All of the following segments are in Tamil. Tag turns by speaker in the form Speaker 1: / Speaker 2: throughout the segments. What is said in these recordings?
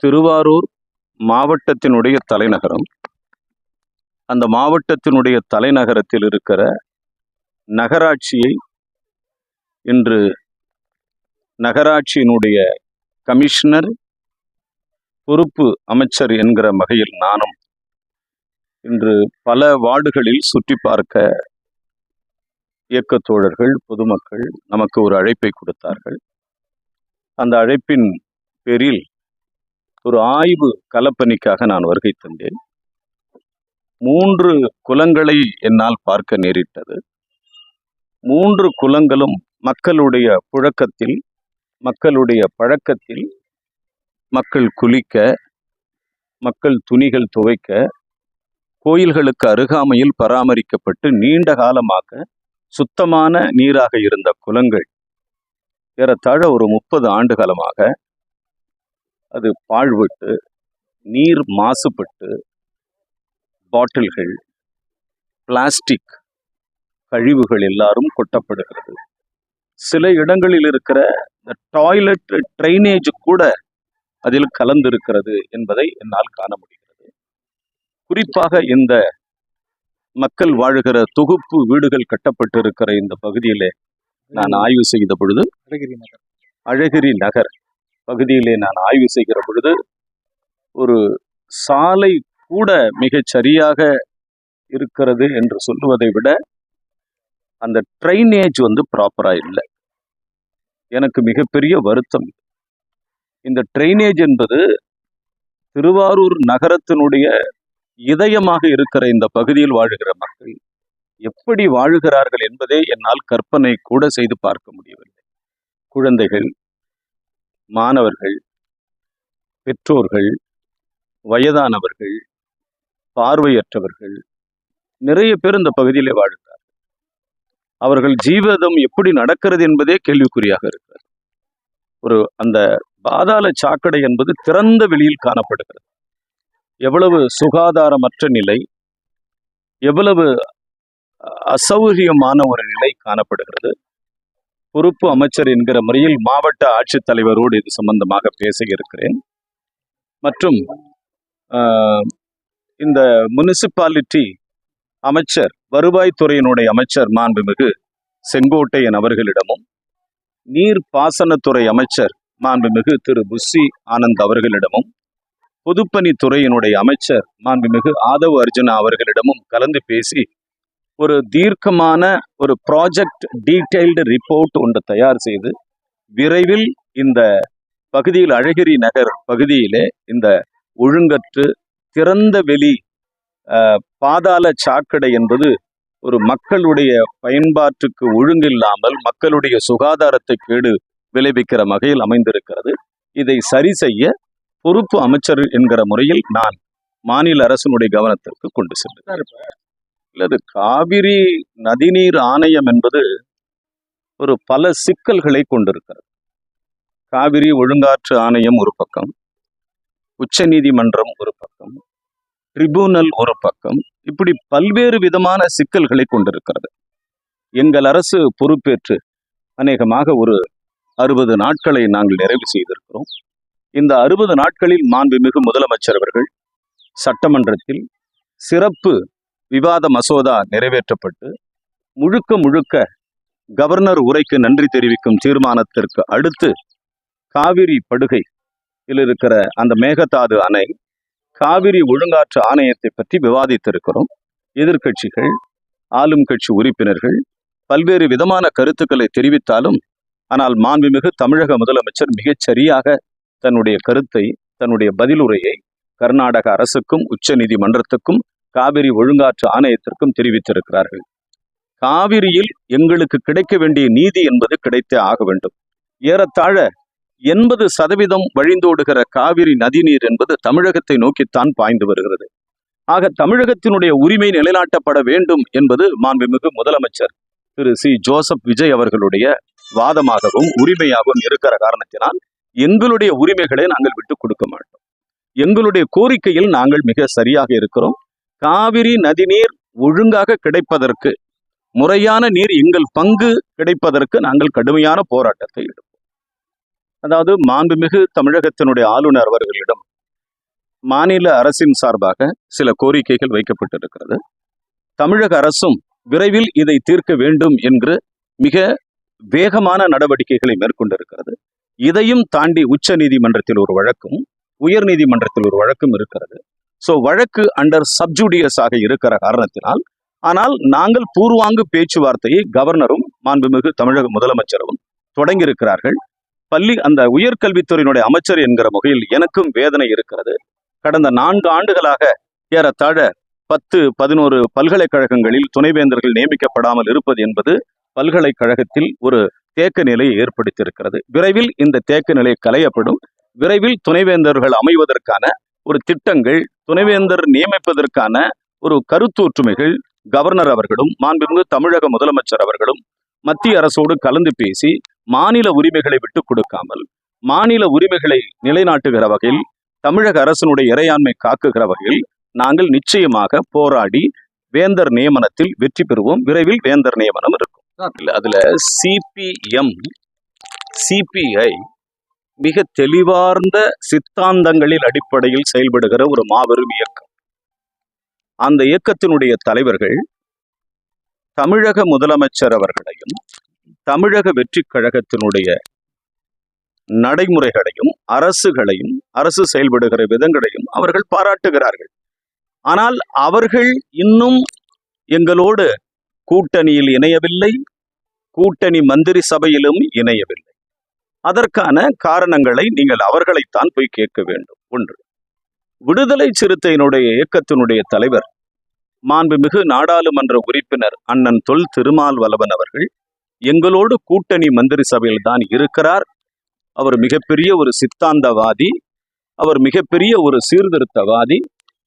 Speaker 1: திருவாரூர் மாவட்டத்தினுடைய தலைநகரம். அந்த மாவட்டத்தினுடைய தலைநகரத்தில் இருக்கிற நகராட்சியை இன்று நகராட்சியினுடைய கமிஷனர், பொறுப்பு அமைச்சர் என்கிற வகையில் நானும் இன்று பல வார்டுகளில் சுற்றி பார்க்க இயக்கத் தோழர்கள், பொதுமக்கள் நமக்கு ஒரு அழைப்பை கொடுத்தார்கள். அந்த அழைப்பின் பேரில் ஒரு ஆய்வு களப்பணிக்காக நான் வருகை தந்தேன். 3 குளங்களை என்னால் பார்க்க நேரிட்டது. 3 குளங்களும் மக்களுடைய புழக்கத்தில், மக்களுடைய பழக்கத்தில், மக்கள் குளிக்க, மக்கள் துணிகள் துவைக்க, கோயில்களுக்கு அருகாமையில் பராமரிக்கப்பட்டு நீண்ட காலமாக சுத்தமான நீராக இருந்த குளங்கள் ஏறத்தாழ ஒரு 30 ஆண்டு காலமாக அது பாழ்பட்டு, நீர் மாசுபட்டு, பாட்டில்கள், பிளாஸ்டிக் கழிவுகள் எல்லாரும் கொட்டப்படுகிறது. சில இடங்களில் இருக்கிற டாய்லெட் ட்ரைனேஜ் கூட அதில் கலந்திருக்கிறது என்பதை என்னால் காண முடிகிறது. குறிப்பாக இந்த மக்கள் வாழுகிற தொகுப்பு வீடுகள் கட்டப்பட்டு இருக்கிற இந்த பகுதியிலே நான் ஆய்வு செய்த பொழுது, அழகிரி நகர் பகுதியிலே நான் ஆய்வு செய்கிற பொழுது, ஒரு சாலை கூட மிகச் சரியாக இருக்கிறது என்று சொல்லுவதை விட அந்த ட்ரைனேஜ் ப்ராப்பரா இல்லை. எனக்கு மிகப்பெரிய வருத்தம். இந்த ட்ரைனேஜ் என்பது திருவாரூர் நகரத்தினுடைய இதயமாக இருக்கிற இந்த பகுதியில் வாழுகிற மக்கள் எப்படி வாழுகிறார்கள் என்பதை என்னால் கற்பனை கூட செய்து பார்க்க முடியவில்லை. குழந்தைகள், மாணவர்கள், பெற்றோர்கள், வயதானவர்கள், பார்வையற்றவர்கள் நிறைய பேர் இந்த பகுதியிலே வாழ்கிறார்கள். அவர்கள் ஜீவிதம் எப்படி நடக்கிறது என்பதே கேள்விக்குறியாக இருக்கிறது. அந்த பாதாள சாக்கடை என்பது திறந்த வெளியில் காணப்படுகிறது. எவ்வளவு சுகாதாரமற்ற நிலை, எவ்வளவு அசௌகரியமான ஒரு நிலை காணப்படுகிறது. பொறுப்பு அமைச்சர் என்கிற முறையில் மாவட்ட ஆட்சித்தலைவரோடு இது சம்பந்தமாக பேச இருக்கிறேன். மற்றும் இந்த முனிசிபாலிட்டி அமைச்சர், வருவாய்த்துறையினுடைய அமைச்சர் மாண்புமிகு செங்கோட்டையன் அவர்களிடமும், நீர் பாசனத்துறை அமைச்சர் மாண்புமிகு திரு புஸ்ஸி ஆனந்த் அவர்களிடமும், பொதுப்பணித்துறையினுடைய அமைச்சர் மாண்புமிகு ஆதவ் அர்ஜுனா அவர்களிடமும் கலந்து பேசி ஒரு தீர்க்கமான ஒரு ப்ராஜெக்ட் டீடைல்டு ரிப்போர்ட் ஒன்று தயார் செய்து விரைவில் இந்த பகுதியில், அழகிரி நகர் பகுதியிலே இந்த ஒழுங்கற்று திறந்த வெளி பாதாள சாக்கடை என்பது ஒரு மக்களுடைய பயன்பாட்டுக்கு ஒழுங்கில்லாமல் மக்களுடைய சுகாதாரத்தை கேடு விளைவிக்கிற வகையில் அமைந்திருக்கிறது. இதை சரி செய்ய பொறுப்பு அமைச்சர் என்கிற முறையில் நான் மாநில அரசினுடைய கவனத்திற்கு கொண்டு சென்றேன். இல்லது, காவிரி நதிநீர் ஆணையம் என்பது ஒரு பல சிக்கல்களை கொண்டிருக்கிறது. காவிரி ஒழுங்காற்று ஆணையம் ஒரு பக்கம், உச்ச நீதிமன்றம் ஒரு பக்கம், ட்ரிபுனல் ஒரு பக்கம், இப்படி பல்வேறு விதமான சிக்கல்களை கொண்டிருக்கிறது. எங்கள் அரசு பொறுப்பேற்று அநேகமாக ஒரு 60 நாட்களை நாங்கள் நிறைவு செய்திருக்கிறோம். இந்த 60 நாட்களில் மாண்புமிகு முதலமைச்சர் அவர்கள் சட்டமன்றத்தில் சிறப்பு விவாத மசோதா நிறைவேற்றப்பட்டு முழுக்க கவர்னர் உரைக்கு நன்றி தெரிவிக்கும் தீர்மானத்திற்கு அடுத்து காவிரி படுகையில் இருக்கிற அந்த மேகதாது அணை, காவிரி ஒழுங்காற்று ஆணையத்தை பற்றி விவாதித்திருக்கிறோம். எதிர்கட்சிகள், ஆளும் கட்சி உறுப்பினர்கள் பல்வேறு விதமான கருத்துக்களை தெரிவித்தாலும், ஆனால் மாண்புமிகு தமிழக முதலமைச்சர் மிகச் சரியாக தன்னுடைய கருத்தை, தன்னுடைய பதிலுரையை கர்நாடக அரசுக்கும் உச்ச நீதிமன்றத்துக்கும் காவிரி ஒழுங்காற்று ஆணையத்திற்கும் தெரிவித்திருக்கிறார்கள். காவிரியில் எங்களுக்கு கிடைக்க வேண்டிய நீதி என்பது கிடைத்தே ஆக வேண்டும். ஏறத்தாழ 80% வழிந்தோடுகிற காவிரி நதிநீர் என்பது தமிழகத்தை நோக்கித்தான் பாய்ந்து வருகிறது. ஆக தமிழகத்தினுடைய உரிமை நிலைநாட்டப்பட வேண்டும் என்பது மாண்புமிகு முதலமைச்சர் திரு சி. ஜோசப் விஜய் அவர்களுடைய வாதமாகவும் உரிமையாகவும் இருக்கிற காரணத்தினால் எங்களுடைய உரிமைகளை நாங்கள் விட்டுக் கொடுக்க மாட்டோம். எங்களுடைய கோரிக்கையில் நாங்கள் மிக சரியாக இருக்கிறோம். காவிரி நதிநீர் ஒழுங்காக கிடைப்பதற்கு, முறையான நீர் எங்கள் பங்கு கிடைப்பதற்கு நாங்கள் கடுமையான போராட்டத்தை எடுப்போம். அதாவது மாண்புமிகு தமிழகத்தினுடைய ஆளுநர் அவர்களிடம் மாநில அரசின் சார்பாக சில கோரிக்கைகள் வைக்கப்பட்டிருக்கிறது. தமிழக அரசும் விரைவில் இதை தீர்க்க வேண்டும் என்று மிக வேகமான நடவடிக்கைகளை மேற்கொண்டிருக்கிறது. இதையும் தாண்டி உச்ச நீதிமன்றத்தில் ஒரு வழக்கும் உயர் நீதிமன்றத்தில் ஒரு வழக்கும் இருக்கிறது. ஸோ வழக்கு அண்டர் சப்ஜூடியஸ் ஆக இருக்கிற காரணத்தினால், ஆனால் நாங்கள் பூர்வாங்கு பேச்சுவார்த்தையை கவர்னரும் மாண்புமிகு தமிழக முதலமைச்சரும் தொடங்கியிருக்கிறார்கள். அந்த உயர்கல்வித்துறையினுடைய அமைச்சர் என்கிற வகையில் எனக்கும் வேதனை இருக்கிறது. கடந்த 4 ஆண்டுகளாக ஏறத்தாழ 10-11 பல்கலைக்கழகங்களில் துணைவேந்தர்கள் நியமிக்கப்படாமல் இருப்பது என்பது பல்கலைக்கழகத்தில் ஒரு தேக்க நிலையை ஏற்படுத்தியிருக்கிறது. விரைவில் இந்த தேக்க நிலை களையப்படும். விரைவில் துணைவேந்தர்கள் அமைவதற்கான ஒரு திட்டங்கள், துணைவேந்தர் நியமிப்பதற்கான ஒரு கருத்தொற்றுமைகள் கவர்னர் அவர்களும் மாண்புமிகு தமிழக முதலமைச்சர் அவர்களும் மத்திய அரசோடு கலந்து பேசி மாநில உரிமைகளை விட்டுக் கொடுக்காமல் மாநில உரிமைகளை நிலைநாட்டுகிற வகையில், தமிழக அரசினுடைய இறையாண்மை காக்குகிற வகையில் நாங்கள் நிச்சயமாக போராடி வேந்தர் நியமனத்தில் வெற்றி பெறுவோம். விரைவில் வேந்தர் நியமனம் இருக்கும். அதுல சிபிஎம், சிபிஐ மிக தெளிவார்ந்த சித்தாந்தங்களில் அடிப்படையில் செயல்படுகிற ஒரு மாபெரும் இயக்கம். அந்த இயக்கத்தினுடைய தலைவர்கள் தமிழக முதலமைச்சர் அவர்களையும் தமிழக வெற்றி கழகத்தினுடைய நடைமுறைகளையும் அரசு செயல்படுகிற விதங்களையும் அவர்கள் பாராட்டுகிறார்கள். ஆனால் அவர்கள் இன்னும் எங்களோடு கூட்டணியில் இணையவில்லை, கூட்டணி மந்திரி சபையிலும் இணையவில்லை. அதற்கான காரணங்களை நீங்கள் அவர்களைத்தான் போய் கேட்க வேண்டும். ஒன்று, விடுதலை சிறுத்தையினுடைய இயக்கத்தினுடைய தலைவர் மாண்புமிகு நாடாளுமன்ற உறுப்பினர் அண்ணன் தொல் திருமாவளவன் அவர்கள் எங்களோடு கூட்டணி மந்திரி சபையில் தான் இருக்கிறார். அவர் மிகப்பெரிய ஒரு சித்தாந்தவாதி, அவர் மிகப்பெரிய ஒரு சீர்திருத்தவாதி.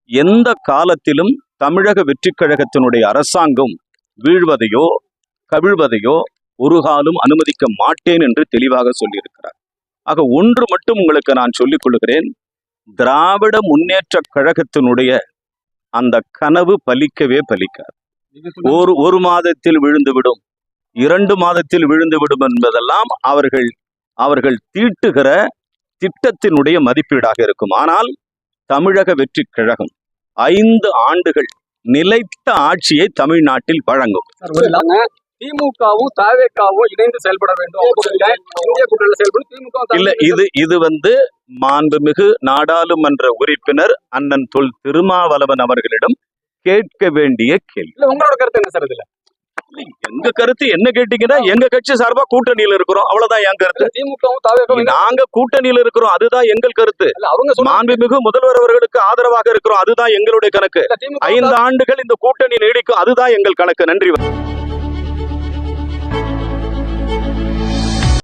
Speaker 1: எந்த காலத்திலும் தமிழக வெற்றி கழகத்தினுடைய அரசாங்கம் வீழ்வதையோ கவிழ்வதையோ ஒரு காலம் அனுமதிக்க மாட்டேன் என்று தெளிவாக சொல்லியிருக்கிறார். ஆக ஒன்று மட்டும் உங்களுக்கு நான் சொல்லிக் கொள்கிறேன், திராவிட முன்னேற்ற கழகத்தினுடைய அந்த கனவு பலிக்கவே பலிக்காது. ஒரு மாதத்தில் விழுந்துவிடும், 2 மாதத்தில் விழுந்துவிடும் என்பதெல்லாம் அவர்கள் தீட்டுகிற திட்டத்தினுடைய மதிப்பீடாக இருக்கும். ஆனால் தமிழக வெற்றி கழகம் 5 ஆண்டுகள் நிலைத்த ஆட்சியை தமிழ்நாட்டில் வழங்கும்.
Speaker 2: திமுகவும் தவேகவும் இணைந்து செயல்பட வேண்டும்.
Speaker 1: இல்ல, இது மாண்புமிகு நாடாளுமன்ற உறுப்பினர் அண்ணன் தொல் திருமாவளவன் அவர்களிடம் கேட்க வேண்டிய கேள்வி.
Speaker 2: உங்களோட கருத்து என்ன சார்? இதுல
Speaker 1: எங்க கருத்து என்ன கேட்டீங்கன்னா, எங்க கட்சி சார்பா கூட்டணியில் இருக்கிறோம், அவ்வளவுதான் என் கருத்து.
Speaker 2: திமுகவும்
Speaker 1: நாங்க கூட்டணியில் இருக்கிறோம், அதுதான் எங்கள் கருத்து. மாண்புமிகு முதல்வர் அவர்களுக்கு ஆதரவாக இருக்கிறோம், அதுதான் எங்களுடைய கணக்கு. 5 ஆண்டுகள் இந்த கூட்டணி நீடிக்கும், அதுதான் எங்கள் கணக்கு. நன்றி.